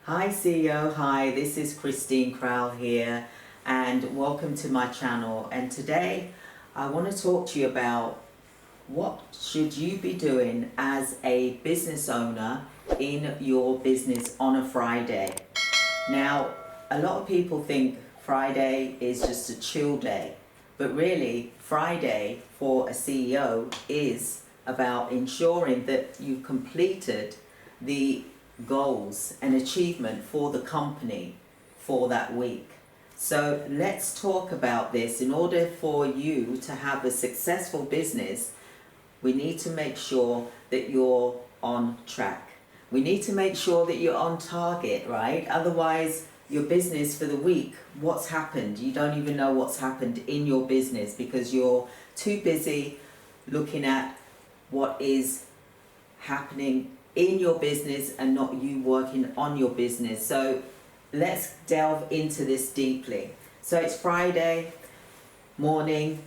Hi CEO, hi, this is Christine Crowell here and welcome to my channel. And today I want to talk to you about what should you be doing as a business owner in your business on a Friday. Now, a lot of people think Friday is just a chill day, but really Friday for a CEO is about ensuring that you completed the goals and achievement for the company for that week. So let's talk about this. In order for you to have a successful business, we need to make sure that you're on track. We need to make sure that you're on target, right? Otherwise, your business for the week, what's happened? You don't even know what's happened in your business because you're too busy looking at what is happening in your business and not you working on your business. So let's delve into this deeply. So it's Friday morning,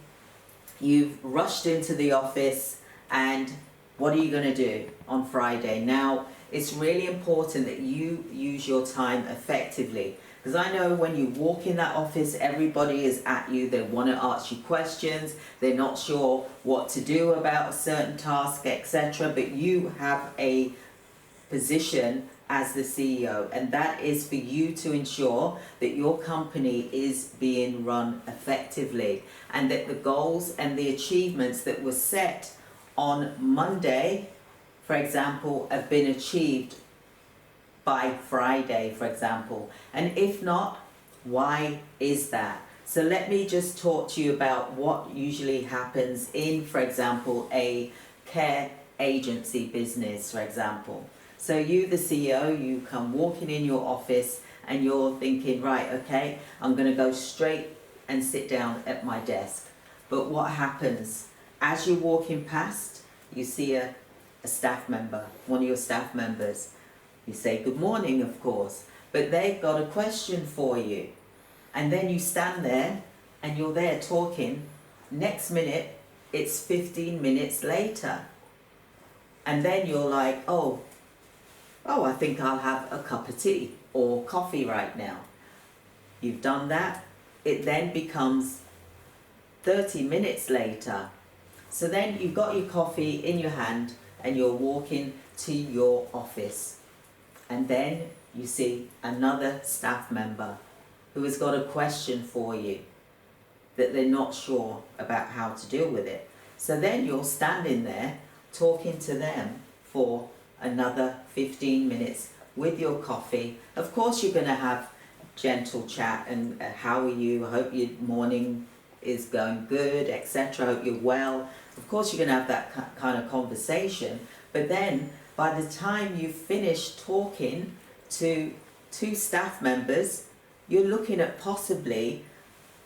you've rushed into the office, and what are you going to do on Friday? Now, it's really important that you use your time effectively, because I know when you walk in that office, everybody is at you. They want to ask you questions. They're not sure what to do about a certain task, etc. But you have a position as the CEO, and that is for you to ensure that your company is being run effectively and that the goals and the achievements that were set on Monday, for example, have been achieved by Friday, for example. And if not, why is that? So let me just talk to you about what usually happens in, for example, a care agency business, for example. So you, the CEO, you come walking in your office and you're thinking, right, okay, I'm going to go straight and sit down at my desk. But what happens? As you're walking past, you see a staff member, one of your staff members. You say good morning, of course, but they've got a question for you. And then you stand there and you're there talking. Next minute, it's 15 minutes later. And then you're like, oh, I think I'll have a cup of tea or coffee right now. You've done that. It then becomes 30 minutes later. So then you've got your coffee in your hand and you're walking to your office. And then you see another staff member who has got a question for you that they're not sure about how to deal with it. So then you're standing there talking to them for another 15 minutes with your coffee. Of course you're going to have gentle chat and how are you, I hope your morning is going good, etc. I hope you're well. Of course you're going to have that kind of conversation, but then by the time you finish talking to two staff members, you're looking at possibly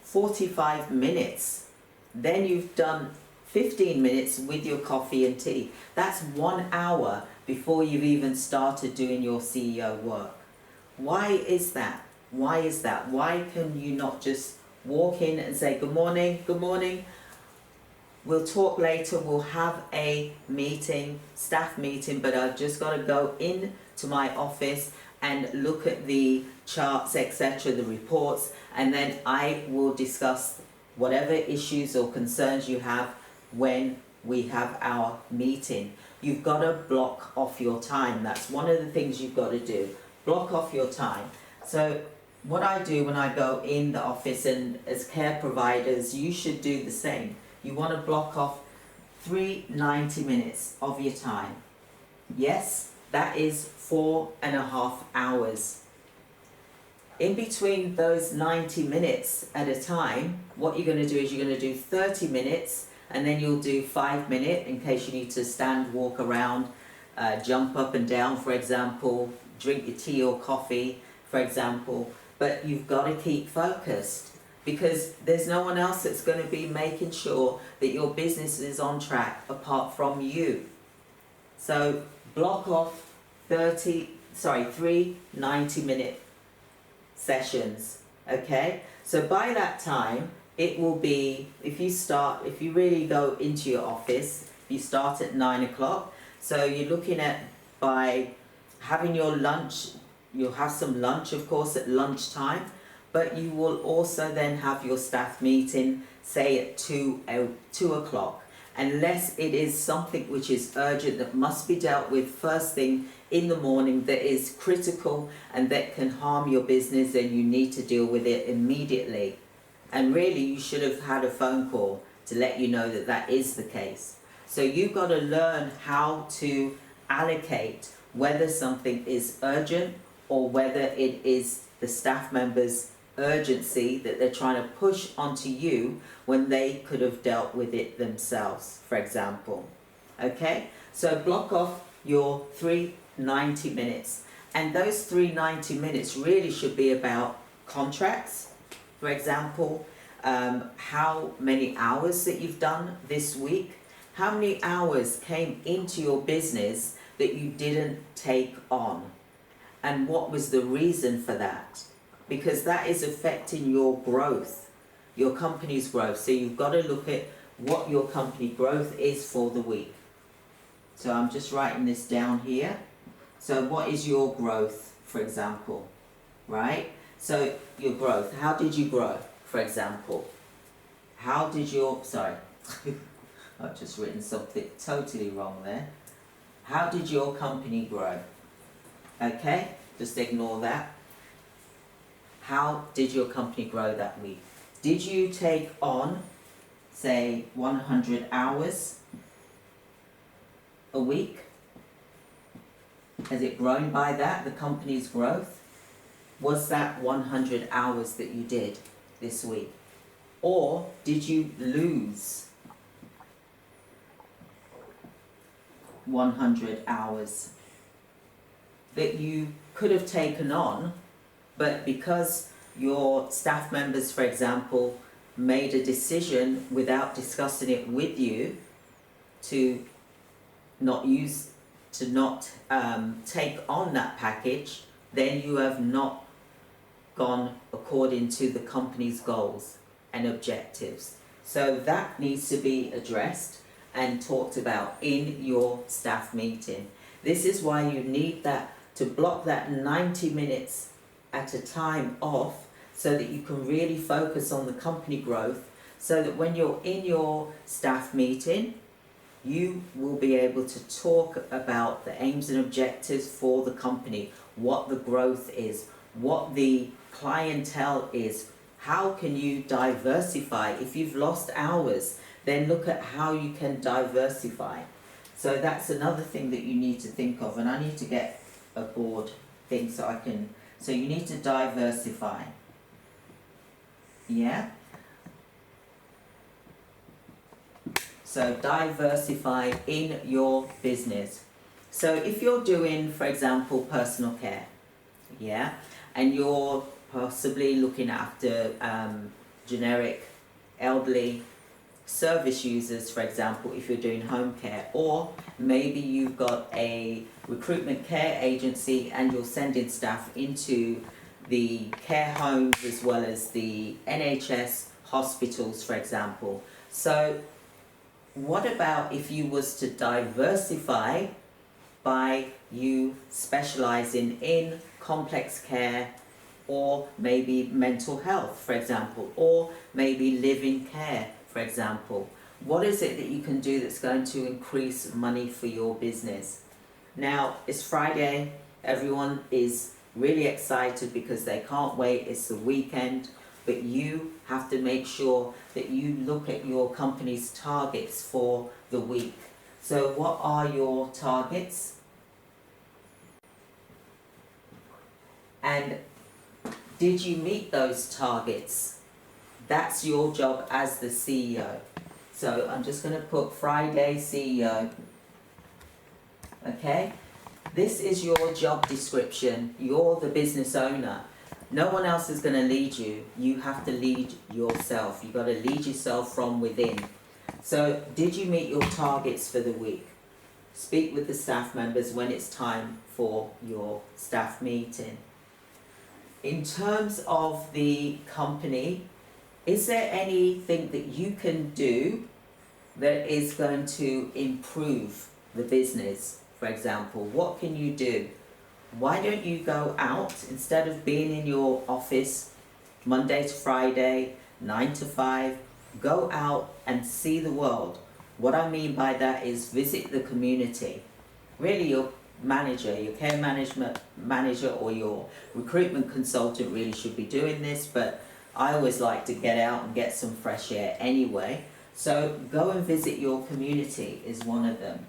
45 minutes. Then you've done 15 minutes with your coffee and tea. That's 1 hour before you've even started doing your CEO work. Why is that? Why is that? Why can you not just walk in and say, good morning, we'll talk later, we'll have a meeting, staff meeting, but I've just got to go in to my office and look at the charts, etc., the reports, and then I will discuss whatever issues or concerns you have when we have our meeting. You've got to block off your time. That's one of the things you've got to do. Block off your time. So what I do when I go in the office, and as care providers, you should do the same. You want to block off 90 minutes of your time. Yes, that is 4.5 hours. In between those 90 minutes at a time, what you're going to do is you're going to do 30 minutes and then you'll do 5 minutes in case you need to stand, walk around, jump up and down, for example, drink your tea or coffee, for example. But you've got to keep focused because there's no one else that's going to be making sure that your business is on track apart from you. So block off 3 90-minute sessions, okay? So by that time, it will be, if you really go into your office, you start at 9 o'clock, so you're looking at by having your lunch you'll have some lunch, of course, at lunchtime, but you will also then have your staff meeting, say at 2 o'clock, unless it is something which is urgent that must be dealt with first thing in the morning, that is critical and that can harm your business, and you need to deal with it immediately. And really, you should have had a phone call to let you know that that is the case. So you've got to learn how to allocate whether something is urgent or whether it is the staff members' urgency that they're trying to push onto you when they could have dealt with it themselves, for example. Okay, so block off your 390 minutes, and those 390 minutes really should be about contracts, for example, how many hours that you've done this week, how many hours came into your business that you didn't take on, and what was the reason for that, because that is affecting your growth, your company's growth. So you've got to look at what your company growth is for the week. So I'm just writing this down here. So what is your growth, for example, right? So your growth, how did you grow, for example? How did your, sorry, I've just written something totally wrong there. How did your company grow? Okay, just ignore that. How did your company grow that week? Did you take on, say, 100 hours a week? Has it grown by that, the company's growth? Was that 100 hours that you did this week? Or did you lose 100 hours that you could have taken on, but because your staff members, for example, made a decision without discussing it with you to not take on that package, then you have not gone according to the company's goals and objectives. So that needs to be addressed and talked about in your staff meeting. This is why you need that, to block that 90 minutes at a time off, so that you can really focus on the company growth, so that when you're in your staff meeting, you will be able to talk about the aims and objectives for the company, what the growth is, what the clientele is, how can you diversify. If you've lost hours, then look at how you can diversify. So that's another thing that you need to think of, and I need to get a board thing so I can, so you need to diversify. Yeah? So diversify in your business. So if you're doing, for example, personal care, yeah, and you're possibly looking after generic elderly service users, for example, if you're doing home care, or maybe you've got a recruitment care agency and you're sending staff into the care homes as well as the NHS hospitals, for example. So what about if you was to diversify by you specializing in complex care, or maybe mental health, for example, or maybe living care, for example? What is it that you can do that's going to increase money for your business? Now, it's Friday, everyone is really excited because they can't wait, it's the weekend, but you have to make sure that you look at your company's targets for the week. So what are your targets? And did you meet those targets? That's your job as the CEO. So I'm just going to put Friday CEO. Okay? This is your job description. You're the business owner. No one else is going to lead you. You have to lead yourself. You've got to lead yourself from within. So did you meet your targets for the week? Speak with the staff members when it's time for your staff meeting. In terms of the company, is there anything that you can do that is going to improve the business, for example? What can you do? why don't you go out instead of being in your office Monday to Friday, 9 to 5, go out and see the world. What I mean by that is visit the community. Really, your manager, your care management manager or your recruitment consultant really should be doing this, but I always like to get out and get some fresh air anyway. So go and visit your community is one of them.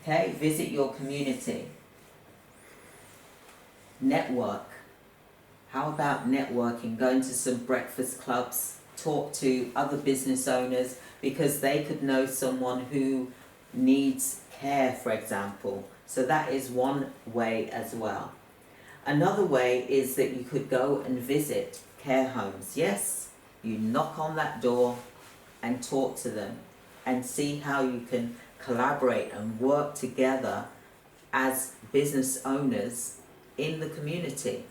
Okay, visit your community. Network. How about networking? Going to some breakfast clubs, talk to other business owners, because they could know someone who needs care, for example. So that is one way as well. Another way is that you could go and visit care homes. Yes, you knock on that door and talk to them and see how you can collaborate and work together as business owners in the community.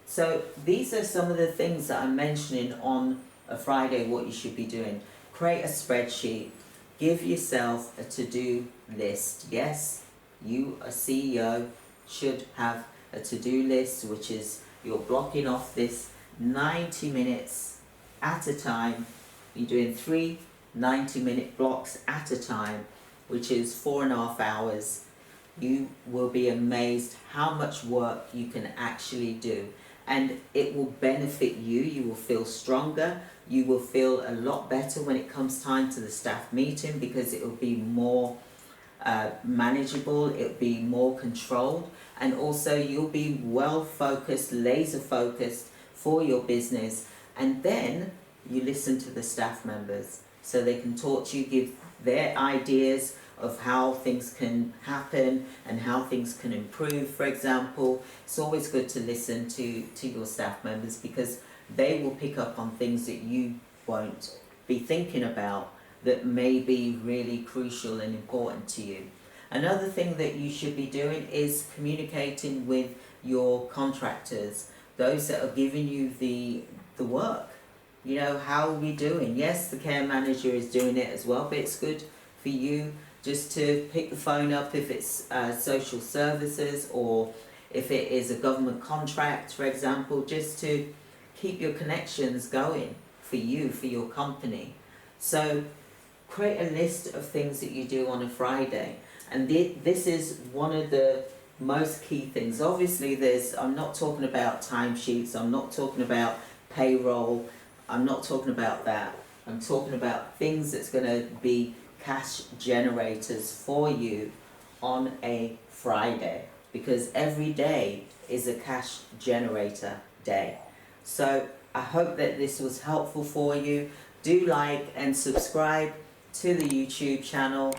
So these are some of the things that I'm mentioning on a Friday, what you should be doing. Create a spreadsheet. Give yourself a to-do list. Yes, you, a CEO, should have a to-do list, which is you're blocking off this 90 minutes at a time. You're doing 3 90-minute blocks at a time, which is 4.5 hours. You will be amazed how much work you can actually do. And it will benefit you. You will feel stronger. You will feel a lot better when it comes time to the staff meeting, because it will be more manageable, it will be more controlled, and also you'll be well focused, laser focused for your business. And then you listen to the staff members so they can talk to you, give their ideas of how things can happen and how things can improve. For example, it's always good to listen to your staff members, because they will pick up on things that you won't be thinking about that may be really crucial and important to you. Another thing that you should be doing is communicating with your contractors, those that are giving you the work. You know, how are we doing? Yes, the care manager is doing it as well, but it's good for you just to pick the phone up if it's social services, or if it is a government contract, for example, just to keep your connections going for you, for your company. So create a list of things that you do on a Friday. And this is one of the most key things. Obviously, I'm not talking about timesheets, I'm not talking about payroll, I'm not talking about that. I'm talking about things that's going to be cash generators for you on a Friday, because every day is a cash generator day. So I hope that this was helpful for you. Do like and subscribe to the YouTube channel,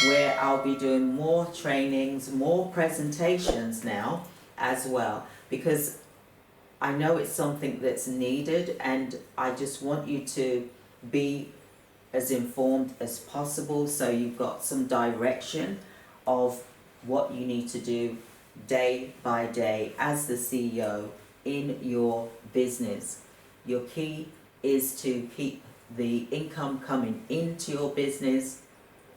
where I'll be doing more trainings, more presentations now as well, because I know it's something that's needed, and I just want you to be as informed as possible, so you've got some direction of what you need to do day by day as the CEO in your business. Your key is to keep the income coming into your business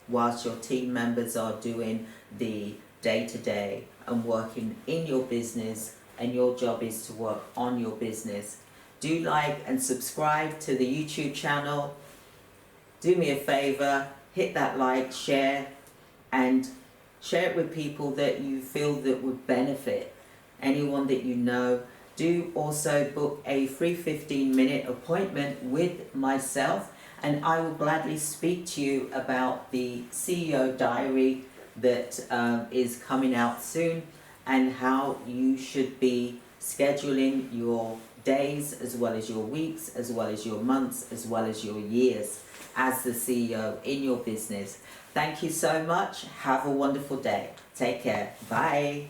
whilst your team members are doing the day-to-day and working in your business, and your job is to work on your business. Do like and subscribe to the YouTube channel. Do me a favor, hit that like, share, and share it with people that you feel that would benefit. Anyone that you know. Do also book a free 15-minute appointment with myself, and I will gladly speak to you about the CEO diary that is coming out soon, and how you should be scheduling your days, as well as your weeks, as well as your months, as well as your years as the CEO in your business. Thank you so much. Have a wonderful day. Take care. Bye.